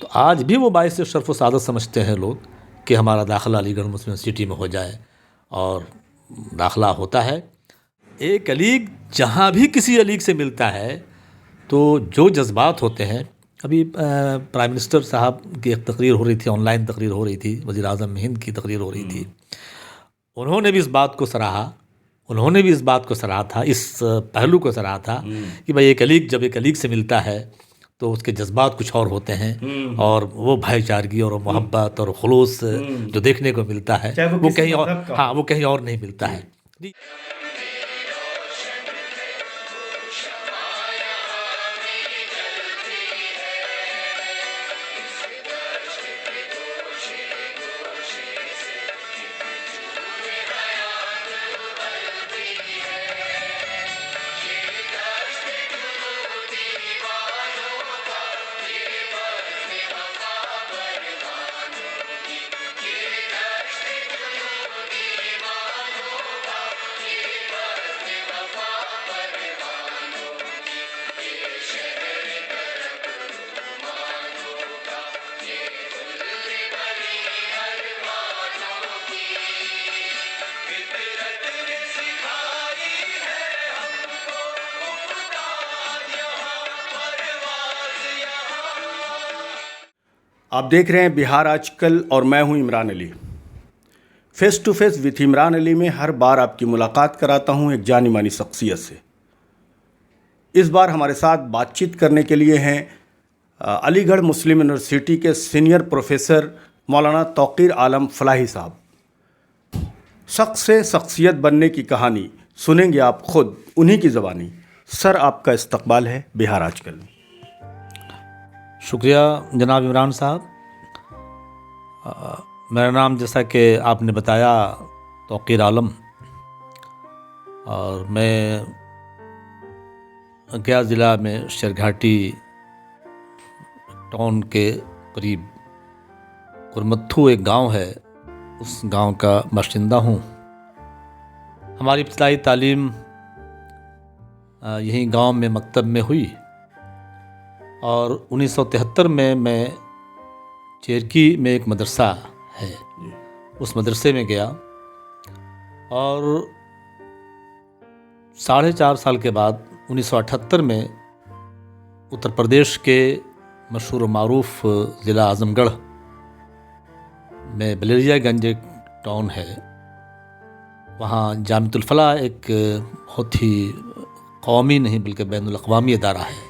تو آج بھی وہ باعث شرف و سعادت سمجھتے ہیں لوگ کہ ہمارا داخلہ علی گڑھ مسلم یونیورسٹی میں ہو جائے، اور داخلہ ہوتا ہے۔ ایک علیگ جہاں بھی کسی علیگ سے ملتا ہے تو جو جذبات ہوتے ہیں، ابھی پرائم منسٹر صاحب کی ایک تقریر ہو رہی تھی، آن لائن تقریر ہو رہی تھی، وزیر اعظم ہند کی تقریر ہو رہی تھی، انہوں نے بھی اس بات کو سراہا تھا، اس پہلو کو سراہا تھا کہ بھائی ایک علیگ جب ایک علیگ سے ملتا ہے تو اس کے جذبات کچھ اور ہوتے ہیں، اور وہ بھائی چارگی اور محبت اور خلوص جو دیکھنے کو ملتا ہے وہ کہیں اور، وہ کہیں اور نہیں ملتا ہے۔ آپ دیکھ رہے ہیں بہار آج کل، اور میں ہوں Imran Ali. Face to face with Imran Ali میں ہر بار آپ کی ملاقات کراتا ہوں ایک جانی مانی شخصیت سے۔ اس بار ہمارے ساتھ بات چیت کرنے کے لیے ہیں علی گڑھ مسلم یونیورسٹی کے سینئر پروفیسر مولانا توقیر عالم فلاحی صاحب۔ شخص سے شخصیت بننے کی کہانی سنیں گے آپ خود انہی کی زبانی۔ سر، آپ کا استقبال ہے بہار آج کل میں۔ شکریہ جناب عمران صاحب۔ میرا نام جیسا کہ آپ نے بتایا توقیر عالم، اور میں گیا ضلع میں شیرگھاٹی ٹاؤن کے قریب کرمتھو ایک گاؤں ہے، اس گاؤں کا باشندہ ہوں۔ ہماری ابتدائی تعلیم یہیں گاؤں میں مکتب میں ہوئی، اور 1973 میں چیرکی میں ایک مدرسہ ہے، اس مدرسے میں گیا، اور 4.5 سال کے بعد 1978 میں اتر پردیش کے مشہور و معروف ضلع اعظم گڑھ میں بلیریا گنج ایک ٹاؤن ہے، وہاں جامعۃ الفلاح ایک بہت ہی قومی نہیں بلکہ بین الاقوامی ادارہ ہے،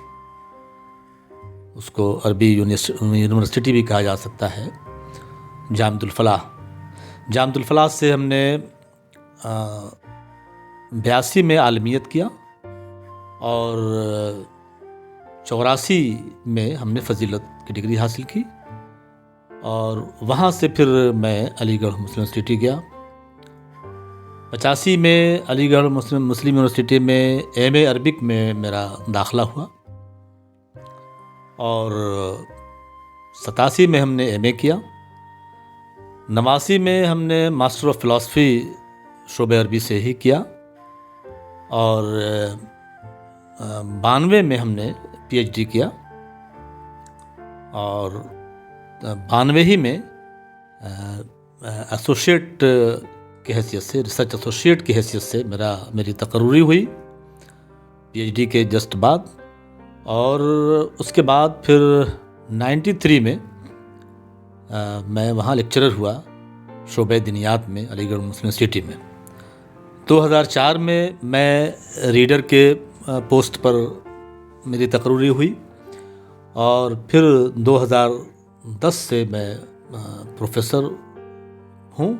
اس کو عربی یونیورسٹی بھی کہا جا سکتا ہے، جامعۃ الفلاح سے ہم نے 82 میں عالمیت کیا، اور 84 میں ہم نے فضیلت کی ڈگری حاصل کی، اور وہاں سے پھر میں علی گڑھ مسلم یونیورسٹی گیا۔ 85 میں علی گڑھ مسلم یونیورسٹی میں ایم اے عربک میں میرا داخلہ ہوا، اور 87 میں ہم نے ایم اے کیا۔ 89 میں ہم نے ماسٹر آف فلاسفی شعبہ عربی سے ہی کیا، اور 92 میں ہم نے پی ایچ ڈی کیا، اور 92 ہی میں ایسوسیٹ کی حیثیت سے، ریسرچ ایسوسیٹ کی حیثیت سے میری تقرری ہوئی پی ایچ ڈی کے جسٹ بعد، اور اس کے بعد پھر 93 میں میں وہاں لیکچرر ہوا شعبہ دینیات میں علی گڑھ مسلم یونیورسٹی میں۔ 2004 میں ریڈر کے پوسٹ پر میری تقرری ہوئی، اور پھر 2010 سے میں پروفیسر ہوں،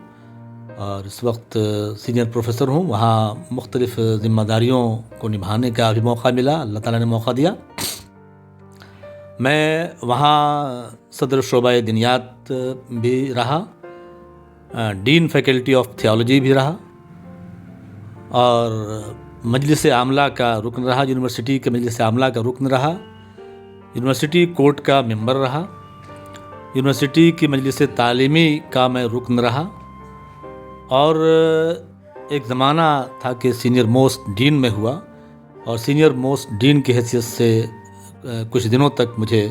اور اس وقت سینئر پروفیسر ہوں۔ وہاں مختلف ذمہ داریوں کو نبھانے کا بھی موقع ملا، اللہ تعالیٰ نے موقع دیا۔ میں وہاں صدر شعبہ دینیات بھی رہا، ڈین فیکلٹی آف تھیولوجی بھی رہا، اور مجلس عاملہ کا رکن رہا، یونیورسٹی کے مجلس عاملہ کا رکن رہا، یونیورسٹی کورٹ کا ممبر رہا، یونیورسٹی کی مجلس تعلیمی کا میں رکن رہا، اور ایک زمانہ تھا کہ سینئر موسٹ ڈین میں ہوا، اور سینئر موسٹ ڈین کی حیثیت سے کچھ دنوں تک مجھے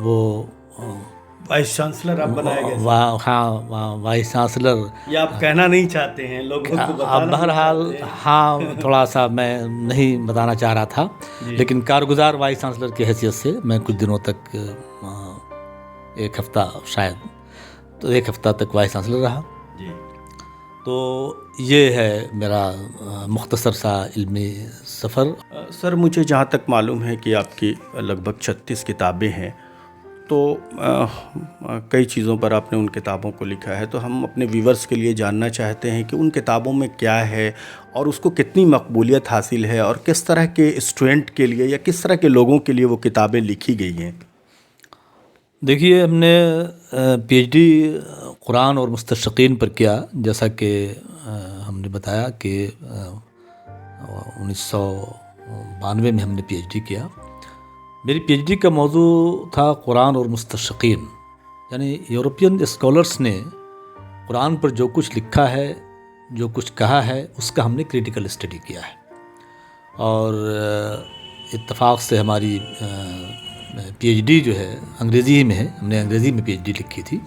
وہ وائس چانسلر آپ بنائے گئے، وائس چانسلر، یہ آپ کہنا نہیں چاہتے ہیں لوگوں کو اب بتانا بہرحال ہاں تھوڑا سا میں نہیں بتانا چاہ رہا تھا، لیکن کارگزار وائس چانسلر کی حیثیت سے میں کچھ دنوں تک ایک ہفتہ تک وائس چانسلر رہا. جی. تو یہ ہے میرا مختصر سا علمی سفر. سر مجھے جہاں تک معلوم ہے کہ آپ کی لگ بھگ 36 کتابیں ہیں، تو کئی چیزوں پر آپ نے ان کتابوں کو لکھا ہے، تو ہم اپنے ویورز کے لیے جاننا چاہتے ہیں کہ ان کتابوں میں کیا ہے اور اس کو کتنی مقبولیت حاصل ہے، اور کس طرح کے اسٹوڈنٹ کے لیے یا کس طرح کے لوگوں کے لیے وہ کتابیں لکھی گئی ہیں. دیکھیے، ہم نے پی ایچ ڈی قرآن اور مستشقین پر کیا، جیسا کہ ہم نے بتایا کہ 1992 میں ہم نے پی ایچ ڈی کیا. میری پی ایچ ڈی کا موضوع تھا قرآن اور مستشقین، یعنی یورپین اسکالرس نے قرآن پر جو کچھ لکھا ہے، جو کچھ کہا ہے، اس کا ہم نے کریٹیکل اسٹڈی کیا ہے. اور اتفاق سے ہماری پی ایچ ڈی جو ہے انگریزی میں ہے، ہم نے انگریزی میں پی ایچ ڈی لکھی تھی.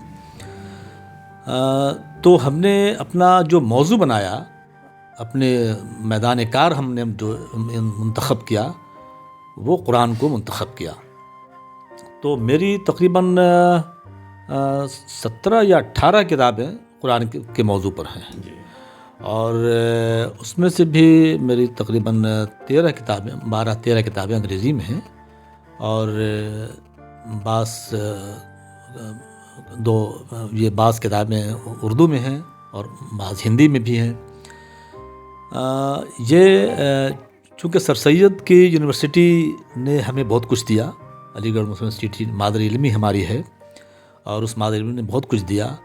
تو ہم نے اپنا جو موضوع بنایا، اپنے میدان کار ہم نے جو منتخب کیا، وہ قرآن کو منتخب کیا. تو میری تقریباً 17 یا 18 کتابیں قرآن کے موضوع پر ہیں، اور اس میں سے بھی میری تقریباً 13 کتابیں انگریزی میں ہیں، اور بعض کتابیں اردو میں ہیں اور بعض ہندی میں بھی ہیں. یہ چونکہ سر سید کی یونیورسٹی نے ہمیں بہت کچھ دیا، علی گڑھ مسلم یونیورسٹی مادر علمی ہماری ہے، اور اس مادر علمی نے بہت کچھ دیا.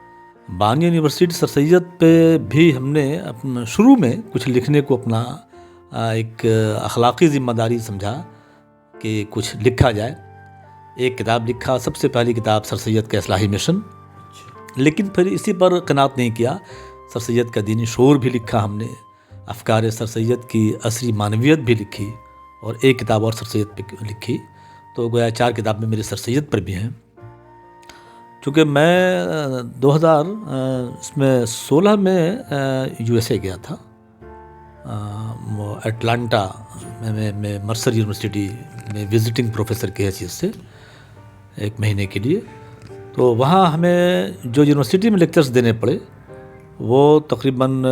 بانیہ یونیورسٹی سر سید پہ بھی ہم نے شروع میں کچھ لکھنے کو اپنا ایک اخلاقی ذمہ داری سمجھا کہ کچھ لکھا جائے. ایک کتاب لکھا، سب سے پہلی کتاب سر سید کا اصلاحی مشن، لیکن پھر اسی پر قناعت نہیں کیا. سر سید کا دینی شعور بھی لکھا ہم نے، افکار سر سید کی عصری معنویت بھی لکھی، اور ایک کتاب اور سر سید پہ لکھی. تو گویا 4 کتابیں میرے سر سید پر بھی ہیں. چونکہ میں 2016 میں یو ایس اے گیا تھا، وہ اٹلانٹا میں مرسر یونیورسٹی میں وزٹنگ پروفیسر کی حیثیت سے 1 مہینے کے لیے. تو وہاں ہمیں جو یونیورسٹی میں لیکچرز دینے پڑے وہ تقریباً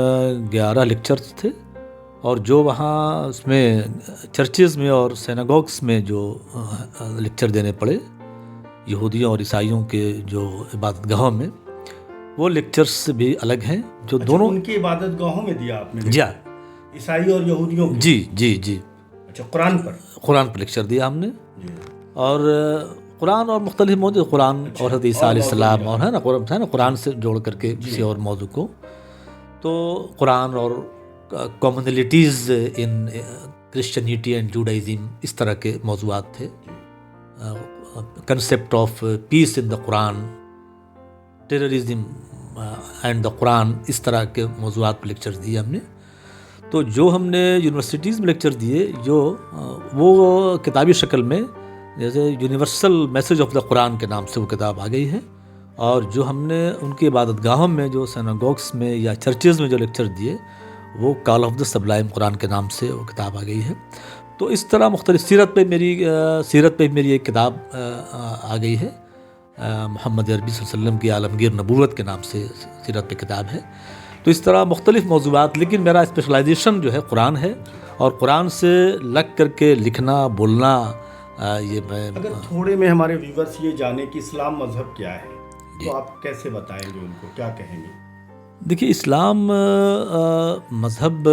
11 لیکچرز تھے، اور جو وہاں اس میں چرچز میں اور سیناگوگس میں جو لیکچر دینے پڑے یہودیوں اور عیسائیوں کے جو عبادت گاہوں میں، وہ لیکچرز بھی الگ ہیں. جو دونوں ان کی عبادت گاہوں میں دیا آپ نے؟ جی، عیسائی اور یہودیوں کی؟ جی. اچھا، قرآن پر لیکچر دیا ہم نے. اور قرآن اور مختلف موضوع، قرآن اور حضرت عیسیٰ علیہ السلام، اور ہے نا قرآن سے جوڑ کر کے کسی اور موضوع کو. تو قرآن اور کامنلٹیز ان کرسچنیٹی اینڈ جوڈائزم، اس طرح کے موضوعات تھے. Concept of peace in the Quran, terrorism and the Quran, اس طرح کے موضوعات پر لیکچر دیے ہم نے. تو جو ہم نے یونیورسٹیز میں لیکچر دیے، جو وہ کتابی شکل میں جیسے یونیورسل میسج آف دا قرآن کے نام سے وہ کتاب آ گئی ہے، اور جو ہم نے ان کی عبادت گاہوں میں، جو سیناگوگس میں یا چرچز میں جو لیکچر دیے، وہ کال آف دا سبلائم قرآن کے نام سے وہ کتاب آ گئی ہے. تو اس طرح مختلف سیرت پہ میری ایک کتاب آ گئی ہے، محمد عربی صلی اللہ علیہ وسلم کی عالمگیر نبوت کے نام سے سیرت پہ کتاب ہے. تو اس طرح مختلف موضوعات، لیکن میرا اسپیشلائزیشن جو ہے قرآن ہے، اور قرآن سے لگ کر کے لکھنا بولنا. یہ میں اگر تھوڑے میں ہمارے ویورز یہ جانیں کہ اسلام مذہب کیا ہے، تو آپ کیسے بتائیں گے، ان کو کیا کہیں گے؟ دیکھیے، اسلام مذہب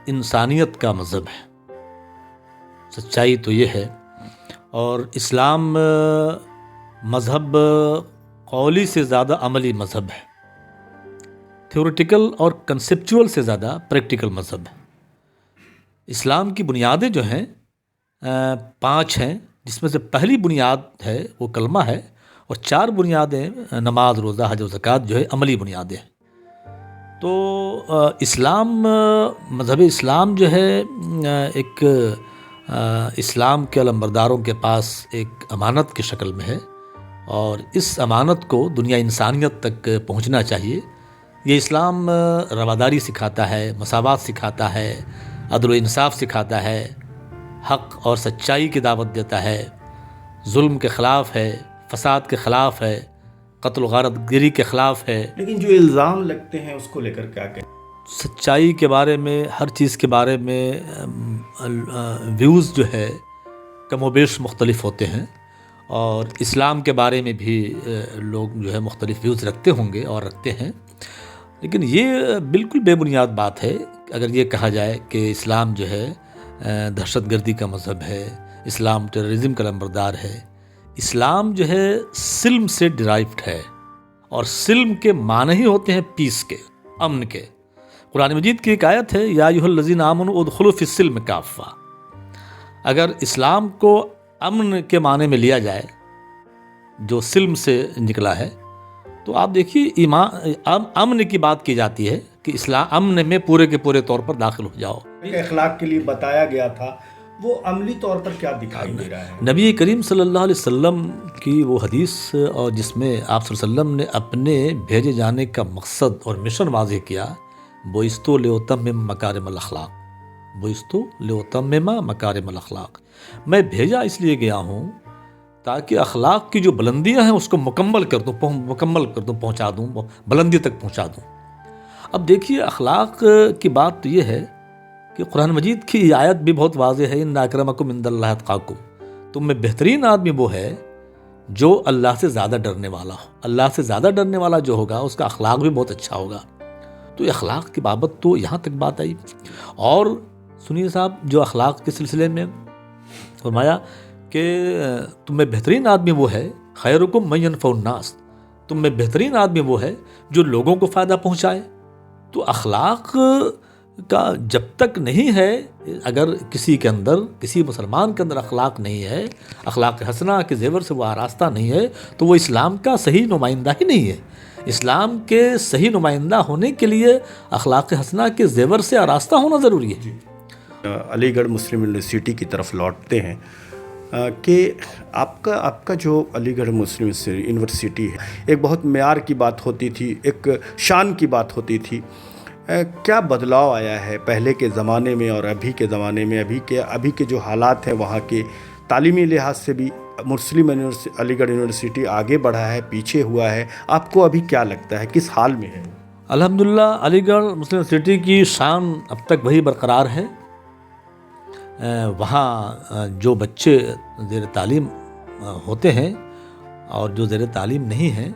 انسانیت کا مذہب ہے، سچائی تو یہ ہے. اور اسلام مذہب قولی سے زیادہ عملی مذہب ہے، تھیوریٹیکل اور کنسیپچول سے زیادہ پریکٹیکل مذہب ہے. اسلام کی بنیادیں جو ہیں 5 ہیں، جس میں سے پہلی بنیاد ہے وہ کلمہ ہے، اور 4 بنیادیں نماز، روزہ، حج و زکوٰۃ جو ہے عملی بنیادیں ہیں. تو اسلام، مذہب اسلام جو ہے ایک اسلام کے علمبرداروں کے پاس ایک امانت کی شکل میں ہے، اور اس امانت کو دنیا انسانیت تک پہنچنا چاہیے۔ یہ اسلام رواداری سکھاتا ہے، مساوات سکھاتا ہے، عدل و انصاف سکھاتا ہے، حق اور سچائی کی دعوت دیتا ہے، ظلم کے خلاف ہے، فساد کے خلاف ہے، قتل و غارت گری کے خلاف ہے۔ لیکن جو الزام لگتے ہیں اس کو لے کر کیا کہیں؟ سچائی کے بارے میں، ہر چیز کے بارے میں ویوز جو ہے کم و بیش مختلف ہوتے ہیں، اور اسلام کے بارے میں بھی لوگ جو ہے مختلف ویوز رکھتے ہوں گے اور رکھتے ہیں، لیکن یہ بالکل بے بنیاد بات ہے اگر یہ کہا جائے کہ اسلام جو ہے دہشت گردی کا مذہب ہے، اسلام ٹیررزم کا علمبردار ہے۔ اسلام جو ہے سلم سے ڈرائیوڈ ہے، اور سلم کے معنی ہی ہوتے ہیں پیس کے، امن کے۔ قرآن مجید کی ایک آیت ہے، یا ایھا الذین آمنوا ادخلوا فی السلم کافہ۔ اگر اسلام کو امن کے معنی میں لیا جائے جو سلم سے نکلا ہے، تو آپ دیکھیے امن کی بات کی جاتی ہے کہ اسلام امن میں پورے کے پورے طور پر داخل ہو جاؤ۔ اخلاق کے لیے بتایا گیا تھا، وہ عملی طور پر کیا دکھائی دے رہا ہے؟ نبی کریم صلی اللہ علیہ وسلم کی وہ حدیث، اور جس میں آپ صلی اللہ علیہ وسلم نے اپنے بھیجے جانے کا مقصد اور مشن واضح کیا، بُعِثْتُ لِأُتَمِّمَ مَكَارِمَ الْأَخْلَاقِ، بُعِثْتُ لِأُتَمِّمَ مَكَارِمَ الْأَخْلَاقِ، میں بھیجا اس لیے گیا ہوں تاکہ اخلاق کی جو بلندیاں ہیں اس کو مکمل کر دوں، پہنچا دوں، بلندی تک پہنچا دوں۔ اب دیکھیے اخلاق کی بات تو یہ ہے کہ قرآن مجید کی یہ آیت بھی بہت واضح ہے، اِنَّ أَكْرَمَكُمْ عِندَ اللہِ أَتْقَاكُمْ، تم میں بہترین آدمی وہ ہے جو اللہ سے زیادہ ڈرنے والا ہو۔ اللہ سے زیادہ ڈرنے والا جو ہوگا اس کا اخلاق بھی بہت اچھا ہوگا۔ تو اخلاق کی بابت تو یہاں تک بات آئی، اور سنیے صاحب، جو اخلاق کے سلسلے میں فرمایا کہ تم میں بہترین آدمی وہ ہے، خیرکم من ینفع الناس، تم میں بہترین آدمی وہ ہے جو لوگوں کو فائدہ پہنچائے۔ تو اخلاق کا جب تک نہیں ہے، اگر کسی کے اندر، کسی مسلمان کے اندر اخلاق نہیں ہے، اخلاق حسنہ کے زیور سے وہ آراستہ نہیں ہے، تو وہ اسلام کا صحیح نمائندہ ہی نہیں ہے۔ اسلام کے صحیح نمائندہ ہونے کے لیے اخلاق حسنہ کے زیور سے آراستہ ہونا ضروری ہے۔ علی گڑھ مسلم یونیورسٹی کی طرف لوٹتے ہیں کہ آپ کا جو علی گڑھ مسلم یونیورسٹی ہے، ایک بہت معیار کی بات ہوتی تھی، ایک شان کی بات ہوتی تھی، کیا بدلاؤ آیا ہے پہلے کے زمانے میں اور ابھی کے زمانے میں؟ ابھی کے جو حالات ہیں وہاں کے تعلیمی لحاظ سے بھی مسلم علی گڑھ یونیورسٹی آگے بڑھا ہے، پیچھے ہوا ہے؟ آپ کو ابھی کیا لگتا ہے، کس حال میں ہے؟ الحمدللہ علی گڑھ مسلم یونیورسٹی کی شان اب تک وہی برقرار ہے۔ وہاں جو بچے زیر تعلیم ہوتے ہیں اور جو زیر تعلیم نہیں ہیں،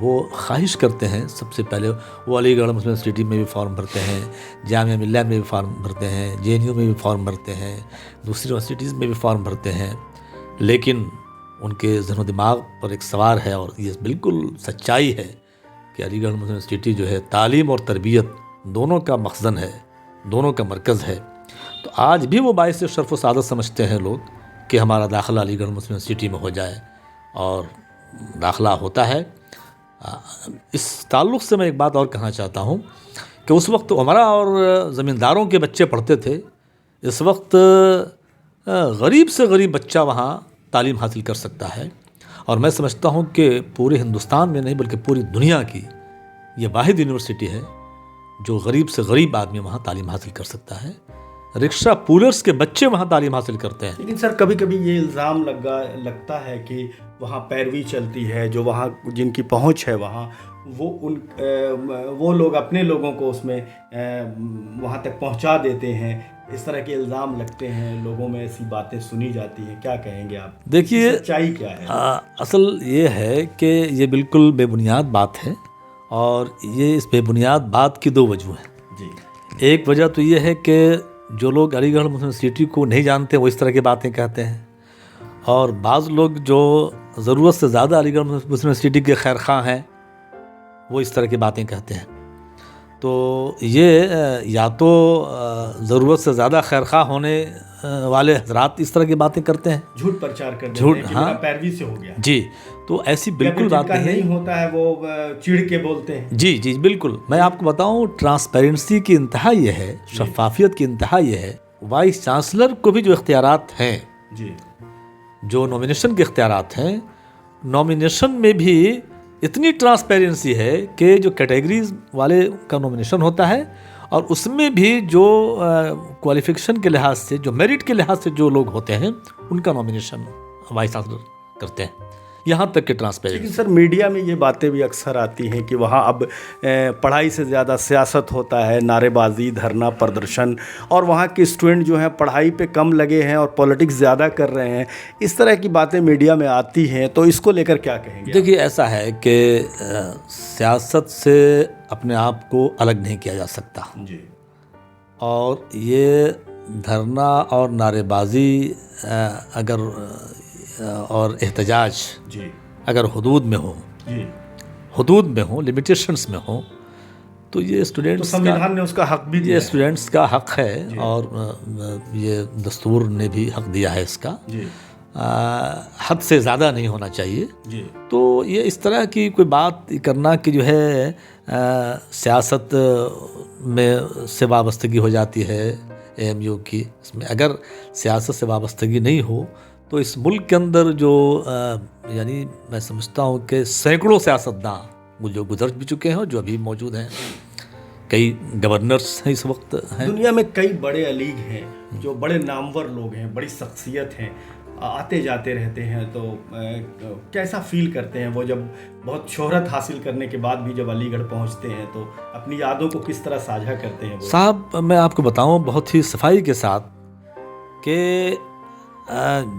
وہ خواہش کرتے ہیں سب سے پہلے وہ علی گڑھ مسلم یونیورسٹی میں بھی فارم بھرتے ہیں، جامعہ ملیہ میں بھی فارم بھرتے ہیں، JNU میں بھی فارم بھرتے ہیں، دوسری یونیورسٹیز میں بھی فارم بھرتے ہیں، لیکن ان کے ذہن و دماغ پر ایک سوار ہے، اور یہ بالکل سچائی ہے کہ علی گڑھ مسلم یونیورسٹی جو ہے تعلیم اور تربیت دونوں کا مخزن ہے، دونوں کا مرکز ہے۔ تو آج بھی وہ باعث شرف و سعادت سمجھتے ہیں لوگ کہ ہمارا داخلہ علی گڑھ مسلم یونیورسٹی میں ہو جائے، اور داخلہ ہوتا ہے۔ اس تعلق سے میں ایک بات اور کہنا چاہتا ہوں کہ اس وقت عمرا اور زمینداروں کے بچے پڑھتے تھے، اس وقت غریب سے غریب بچہ وہاں تعلیم حاصل کر سکتا ہے، اور میں سمجھتا ہوں کہ پورے ہندوستان میں نہیں بلکہ پوری دنیا کی یہ واحد یونیورسٹی ہے جو غریب سے غریب آدمی وہاں تعلیم حاصل کر سکتا ہے۔ رکشہ پولرز کے بچے وہاں تعلیم حاصل کرتے ہیں۔ لیکن سر کبھی کبھی یہ الزام لگتا ہے کہ وہاں پیروی چلتی ہے، جو وہاں جن کی پہنچ ہے وہاں وہ لوگ اپنے لوگوں کو اس میں وہاں تک پہنچا دیتے ہیں، اس طرح کے الزام لگتے ہیں، لوگوں میں ایسی باتیں سنی جاتی ہیں، کیا کہیں گے آپ؟ دیکھیے سچائی کیا ہے؟ اصل یہ ہے کہ یہ بالکل بے بنیاد بات ہے، اور یہ اس بے بنیاد بات کی دو وجوہ ہیں۔ جی، ایک وجہ تو یہ ہے کہ جو لوگ علی گڑھ مسلم یونیورسٹی کو نہیں جانتے وہ اس طرح کی باتیں کہتے ہیں، اور بعض لوگ جو ضرورت سے زیادہ علی گڑھ مسلم یونیورسٹی کے خیر خواہ ہیں وہ اس طرح کی باتیں کہتے ہیں۔ تو یہ یا تو ضرورت سے زیادہ خیر خواہ ہونے والے حضرات اس طرح کی باتیں کرتے ہیں، جھوٹ پرچار کر دیتے ہیں کہ میرا پیروی سے ہو گیا۔ جی، تو ایسی بالکل بات نہیں ہوتا ہے، وہ چڑ کے بولتے ہیں۔ جی جی بالکل، میں آپ کو بتاؤں ٹرانسپیرنسی کی انتہا یہ ہے، شفافیت کی انتہا یہ ہے وائس چانسلر کو بھی جو اختیارات ہیں، جی جو نامینیشن کے اختیارات ہیں، نامینیشن میں بھی اتنی ٹرانسپیرنسی ہے کہ جو کیٹیگریز والے کا نامینیشن ہوتا ہے اور اس میں بھی جو کوالیفیکیشن کے لحاظ سے، جو میرٹ کے لحاظ سے جو لوگ ہوتے ہیں ان کا نامینیشن وائس چانسلر کرتے ہیں، یہاں تک کہ ٹرانسپیرنسی۔ لیکن سر میڈیا میں یہ باتیں بھی اکثر آتی ہیں کہ وہاں اب پڑھائی سے زیادہ سیاست ہوتا ہے، نعرے بازی، دھرنا، پردرشن، اور وہاں کے اسٹوڈنٹ جو ہیں پڑھائی پہ کم لگے ہیں اور پولیٹکس زیادہ کر رہے ہیں، اس طرح کی باتیں میڈیا میں آتی ہیں، تو اس کو لے کر کیا کہیں گے؟ دیکھیے ایسا ہے کہ سیاست سے اپنے آپ کو الگ نہیں کیا جا سکتا، جی اور یہ دھرنا اور نعرے بازی اگر اور احتجاج جی اگر حدود میں ہو، جی حدود میں ہوں، لمیٹیشنس میں ہوں، تو یہ تو اسٹوڈنٹس کا، سمویدھان نے اس کا حق بھی یہ دیا ہے۔ اسٹوڈنٹس کا حق ہے، اور یہ دستور نے بھی حق دیا ہے اس کا، جی حد سے زیادہ نہیں ہونا چاہیے۔ جی تو یہ اس طرح کی کوئی بات کرنا کہ جو ہے سیاست میں سے وابستگی ہو جاتی ہے اے ایم یو کی، اس میں اگر سیاست سے وابستگی نہیں ہو تو اس ملک کے اندر جو یعنی میں سمجھتا ہوں کہ سینکڑوں سیاستداں جو گزر بھی چکے ہیں اور جو ابھی موجود ہیں، کئی گورنرس ہیں اس وقت ہیں۔ دنیا میں کئی بڑے الیگ ہیں جو بڑے نامور لوگ ہیں، بڑی شخصیت ہیں، آتے جاتے رہتے ہیں، تو کیسا فیل کرتے ہیں وہ جب بہت شہرت حاصل کرنے کے بعد بھی جب علی گڑھ پہنچتے ہیں تو اپنی یادوں کو کس طرح ساجھا کرتے ہیں وہ؟ صاحب میں آپ کو بتاؤں بہت ہی صفائی کے ساتھ کہ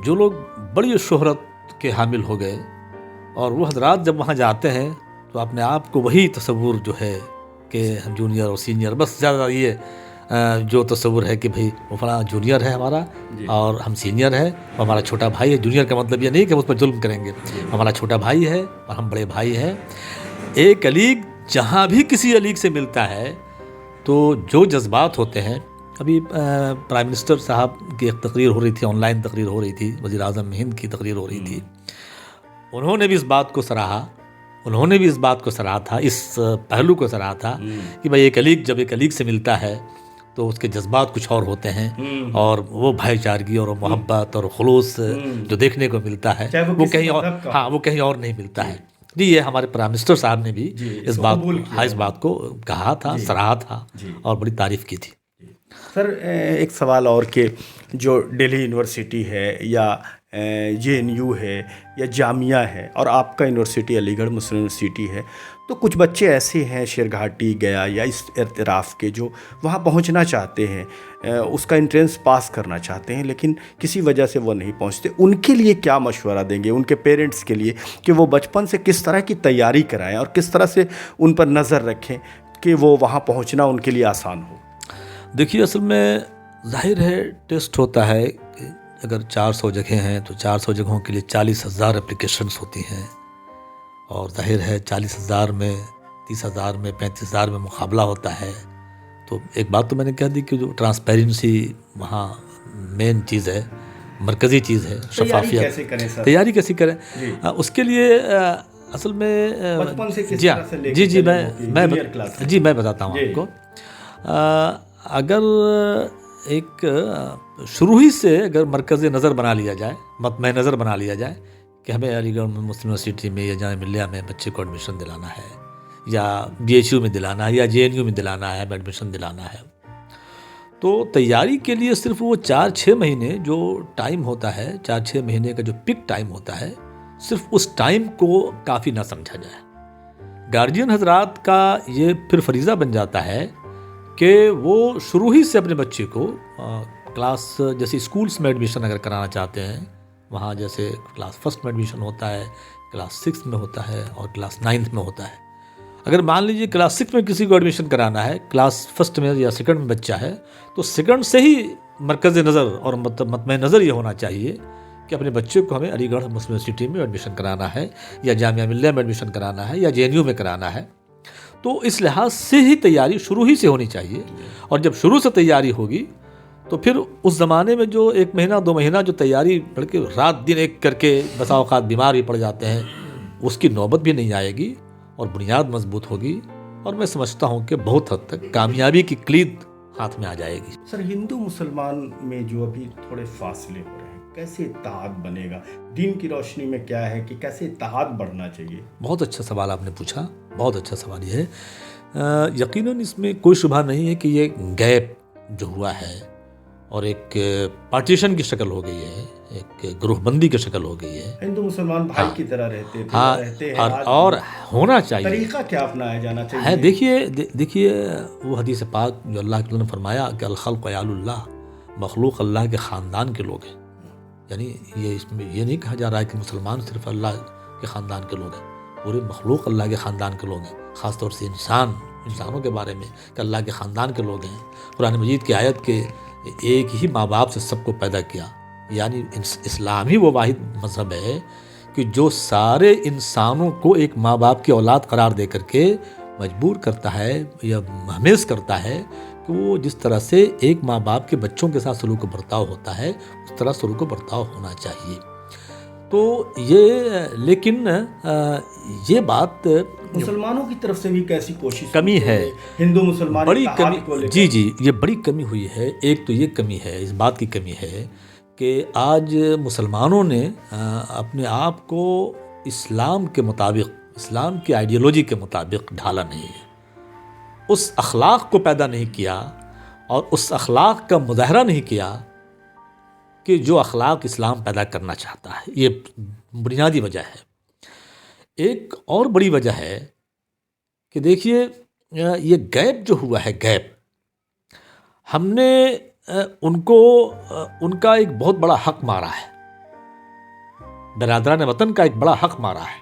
جو لوگ بڑی شہرت کے حامل ہو گئے اور وہ حضرات جب وہاں جاتے ہیں تو اپنے آپ کو وہی تصور جو ہے کہ ہم جونیئر اور سینئر، بس زیادہ یہ جو تصور ہے کہ بھئی وہ فلاں جونیئر ہے ہمارا اور ہم سینئر ہے، وہ ہمارا چھوٹا بھائی ہے۔ جونیئر کا مطلب یہ نہیں کہ ہم اس پر ظلم کریں گے، ہمارا چھوٹا بھائی ہے اور ہم بڑے بھائی ہیں۔ ایک علیگ جہاں بھی کسی علیگ سے ملتا ہے تو جو جذبات ہوتے ہیں، ابھی پرائم منسٹر صاحب کی ایک تقریر ہو رہی تھی، آن لائن تقریر ہو رہی تھی، وزیر اعظم ہند کی تقریر ہو رہی تھی، انہوں نے بھی اس بات کو سراہا، انہوں نے بھی اس بات کو سراہا تھا، اس پہلو کو سراہا تھا کہ بھائی ایک علیگ جب ایک علیگ سے ملتا ہے تو اس کے جذبات کچھ اور ہوتے ہیں، اور وہ بھائی چارگی اور محبت اور خلوص جو دیکھنے کو ملتا ہے وہ کہیں اور، ہاں وہ کہیں اور نہیں ملتا ہے۔ جی یہ ہمارے پرائم منسٹر صاحب نے بھی اس بات کو کہا تھا، سراہا تھا اور بڑی تعریف کی تھی۔ سر ایک سوال اور کہ جو دہلی یونیورسٹی ہے یا جے این یو ہے یا جامعہ ہے اور آپ کا یونیورسٹی علی گڑھ مسلم یونیورسٹی ہے، تو کچھ بچے ایسے ہیں شیرگھاٹی گیا یا اس اطراف کے جو وہاں پہنچنا چاہتے ہیں، اس کا انٹرنس پاس کرنا چاہتے ہیں لیکن کسی وجہ سے وہ نہیں پہنچتے، ان کے لیے کیا مشورہ دیں گے، ان کے پیرنٹس کے لیے، کہ وہ بچپن سے کس طرح کی تیاری کرائیں اور کس طرح سے ان پر نظر رکھیں کہ وہ وہاں پہنچنا ان کے لیے آسان ہو؟ دیکھیے اصل میں ظاہر ہے ٹیسٹ ہوتا ہے کہ اگر 400 جگہیں ہیں تو 400 جگہوں کے لیے 40,000 اپلیکیشنز ہوتی ہیں، اور ظاہر ہے 40,000 میں 30,000 میں 35,000 میں مقابلہ ہوتا ہے۔ تو ایک بات تو میں نے کہہ دی کہ جو ٹرانسپیرنسی وہاں مین چیز ہے، مرکزی چیز ہے، شفافیت۔ تیاری کیسے کریں اس کے لیے اصل میں بچپن سے کس جی طرح سے لے جی کے جی میں بتاتا ہوں آپ کو۔ اگر ایک شروع ہی سے اگر مرکز نظر بنا لیا جائے، مطمع نظر بنا لیا جائے کہ ہمیں علی گڑھ مسلم یونیورسٹی میں یا جامعہ ملیہ میں بچے کو ایڈمیشن دلانا ہے، یا بی ایچ یو میں دلانا ہے، یا جے این یو میں دلانا ہے، ایڈمیشن دلانا ہے، تو تیاری کے لیے صرف وہ 4-6 مہینے جو ٹائم ہوتا ہے، 4-6 مہینے کا جو پک ٹائم ہوتا ہے، صرف اس ٹائم کو کافی نہ سمجھا جائے۔ گارجین حضرات کا یہ پھر فریضہ بن جاتا ہے کہ وہ شروع ہی سے اپنے بچے کو کلاس جیسے اسکولس میں ایڈمیشن اگر کرانا چاہتے ہیں، وہاں جیسے کلاس 1 میں ایڈمیشن ہوتا ہے، کلاس 6 میں ہوتا ہے اور کلاس 9 میں ہوتا ہے۔ اگر مان لیجیے کلاس 6 میں کسی کو ایڈمیشن کرانا ہے، کلاس 1 میں یا 2 میں بچہ ہے، تو 2 سے ہی مرکز نظر اور مطمع نظر یہ ہونا چاہیے کہ اپنے بچے کو ہمیں علی گڑھ مسلم یونیورسٹی میں ایڈمیشن کرانا ہے، یا جامعہ ملیہ میں ایڈمیشن کرانا ہے، یا جے این یو میں کرانا ہے۔ تو اس لحاظ سے ہی تیاری شروع ہی سے ہونی چاہیے، اور جب شروع سے تیاری ہوگی تو پھر اس زمانے میں جو 1 مہینہ 2 مہینہ جو تیاری بلکہ رات دن ایک کر کے بسا اوقات بیمار بھی پڑ جاتے ہیں، اس کی نوبت بھی نہیں آئے گی اور بنیاد مضبوط ہوگی، اور میں سمجھتا ہوں کہ بہت حد تک کامیابی کی کلید ہاتھ میں آ جائے گی۔ سر، ہندو مسلمان میں جو ابھی تھوڑے فاصلے ہو رہے ہیں، کیسے اتحاد بنے گا؟ دین کی روشنی میں کیا ہے کہ کیسے اتحاد بڑھنا چاہیے؟ بہت اچھا سوال آپ نے پوچھا، بہت اچھا سوال یہ ہے۔ یقیناً اس میں کوئی شبہ نہیں ہے کہ یہ گیپ جو ہوا ہے اور ایک پارٹیشن کی شکل ہو گئی ہے، ایک گروہ بندی کی شکل ہو گئی ہے۔ ہندو مسلمان بھائی کی طرح رہتے تھے، ہاں، رہتے ہیں آج اور بھی۔ ہونا چاہیے۔ طریقہ کیا اپنایا جانا ہے چاہیے؟ دیکھیے وہ حدیث پاک جو اللہ کے نے فرمایا کہ الخلق عیال اللہ، مخلوق اللہ کے خاندان کے لوگ ہیں۔ یعنی یہ اس میں یہ نہیں کہا جا رہا ہے کہ مسلمان صرف اللہ کے خاندان کے لوگ ہیں، پورے مخلوق اللہ کے خاندان کے لوگ ہیں، خاص طور سے انسانوں کے بارے میں کہ اللہ کے خاندان کے لوگ ہیں۔ قرآن مجید کی آیت کے ایک ہی ماں باپ سے سب کو پیدا کیا، یعنی اسلام ہی وہ واحد مذہب ہے کہ جو سارے انسانوں کو ایک ماں باپ کی اولاد قرار دے کر کے مجبور کرتا ہے یا مہمیز کرتا ہے کہ وہ جس طرح سے ایک ماں باپ کے بچوں کے ساتھ سلوک و برتاؤ ہوتا ہے اس طرح سلوک و برتاؤ ہونا چاہیے۔ تو لیکن یہ بات مسلمانوں کی طرف سے بھی کیسی کوشش کمی ہے، ہندو مسلمان بڑی اتحاد کمی، کو لے کر؟ جی یہ بڑی کمی ہوئی ہے۔ ایک تو یہ کمی ہے، اس بات کی کمی ہے کہ آج مسلمانوں نے اپنے آپ کو اسلام کے مطابق، اسلام کی آئیڈیالوجی کے مطابق ڈھالا نہیں ہے، اس اخلاق کو پیدا نہیں کیا اور اس اخلاق کا مظاہرہ نہیں کیا کہ جو اخلاق اسلام پیدا کرنا چاہتا ہے۔ یہ بنیادی وجہ ہے۔ ایک اور بڑی وجہ ہے کہ دیکھیے یہ گیپ جو ہوا ہے، گیپ ہم نے ان کا ایک بہت بڑا حق مارا ہے، برادران وطن کا ایک بڑا حق مارا ہے۔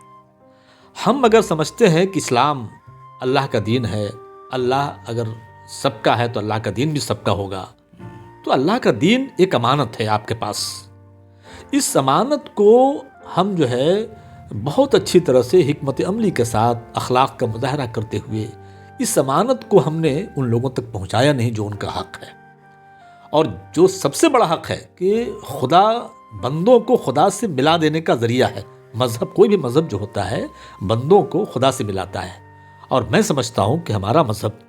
ہم اگر سمجھتے ہیں کہ اسلام اللہ کا دین ہے، اللہ اگر سب کا ہے تو اللہ کا دین بھی سب کا ہوگا، تو اللہ کا دین ایک امانت ہے آپ کے پاس۔ اس امانت کو ہم جو ہے بہت اچھی طرح سے حکمت عملی کے ساتھ اخلاق کا مظاہرہ کرتے ہوئے اس امانت کو ہم نے ان لوگوں تک پہنچایا نہیں جو ان کا حق ہے۔ اور جو سب سے بڑا حق ہے کہ خدا بندوں کو خدا سے ملا دینے کا ذریعہ ہے۔ مذہب، کوئی بھی مذہب جو ہوتا ہے بندوں کو خدا سے ملاتا ہے، اور میں سمجھتا ہوں کہ ہمارا مذہب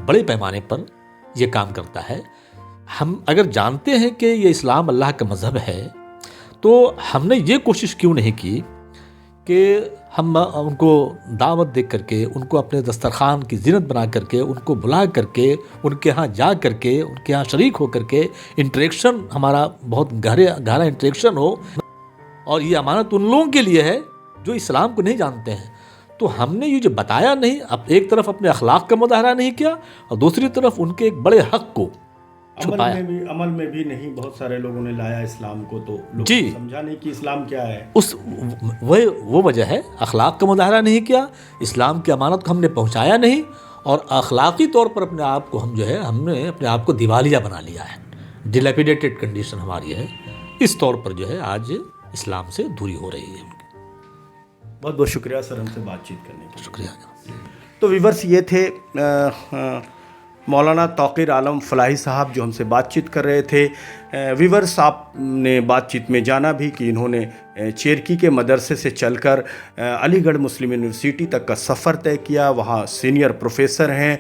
بڑے پیمانے پر یہ کام کرتا ہے۔ ہم اگر جانتے ہیں کہ یہ اسلام اللہ کا مذہب ہے تو ہم نے یہ کوشش کیوں نہیں کی کہ ہم ان کو دعوت دے کر کے، ان کو اپنے دسترخوان کی زینت بنا کر کے، ان کو بلا کر کے، ان کے ہاں جا کر کے، ان کے ہاں شریک ہو کر کے انٹریکشن، ہمارا بہت گہرا انٹریکشن ہو۔ اور یہ امانت ان لوگوں کے لیے ہے جو اسلام کو نہیں جانتے ہیں۔ تو ہم نے یہ جو بتایا نہیں، اب ایک طرف اپنے اخلاق کا مظاہرہ نہیں کیا اور دوسری طرف ان کے ایک بڑے حق کو چھپایا۔ عمل میں بھی نہیں، بہت سارے لوگوں نے لایا اسلام کو تو لوگ جی، سمجھا نہیں کہ اسلام کیا ہے۔ وہ وجہ ہے، اخلاق کا مظاہرہ نہیں کیا، اسلام کی امانت کو ہم نے پہنچایا نہیں، اور اخلاقی طور پر اپنے آپ کو ہم نے اپنے آپ کو دیوالیہ بنا لیا ہے، ڈیلیپیڈیٹڈ کنڈیشن ہماری ہے۔ اس طور پر جو ہے آج اسلام سے دوری ہو رہی ہے۔ بہت بہت شکریہ سر ہم سے بات چیت کرنے کے لیے۔ شکریہ۔ تو ویورس، یہ تھے مولانا توقیر عالم فلاحی صاحب جو ہم سے بات چیت کر رہے تھے۔ ویورس، آپ نے بات چیت میں جانا بھی کہ انہوں نے چیرکی کے مدرسے سے چل کر علی گڑھ مسلم یونیورسٹی تک کا سفر طے کیا، وہاں سینئر پروفیسر ہیں،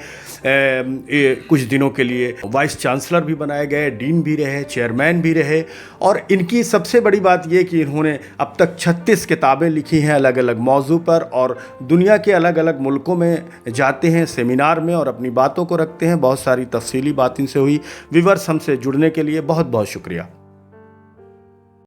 کچھ دنوں کے لیے وائس چانسلر بھی بنائے گئے، ڈین بھی رہے، چیئرمین بھی رہے، اور ان کی سب سے بڑی بات یہ کہ انہوں نے اب تک 36 کتابیں لکھی ہیں الگ الگ موضوع پر، اور دنیا کے الگ الگ ملکوں میں جاتے ہیں سیمینار میں اور اپنی باتوں کو رکھتے ہیں۔ بہت ساری تفصیلی بات ان سے ہوئی۔ ویورس، ہم سے جڑنے کے لیے بہت بہت شکریہ۔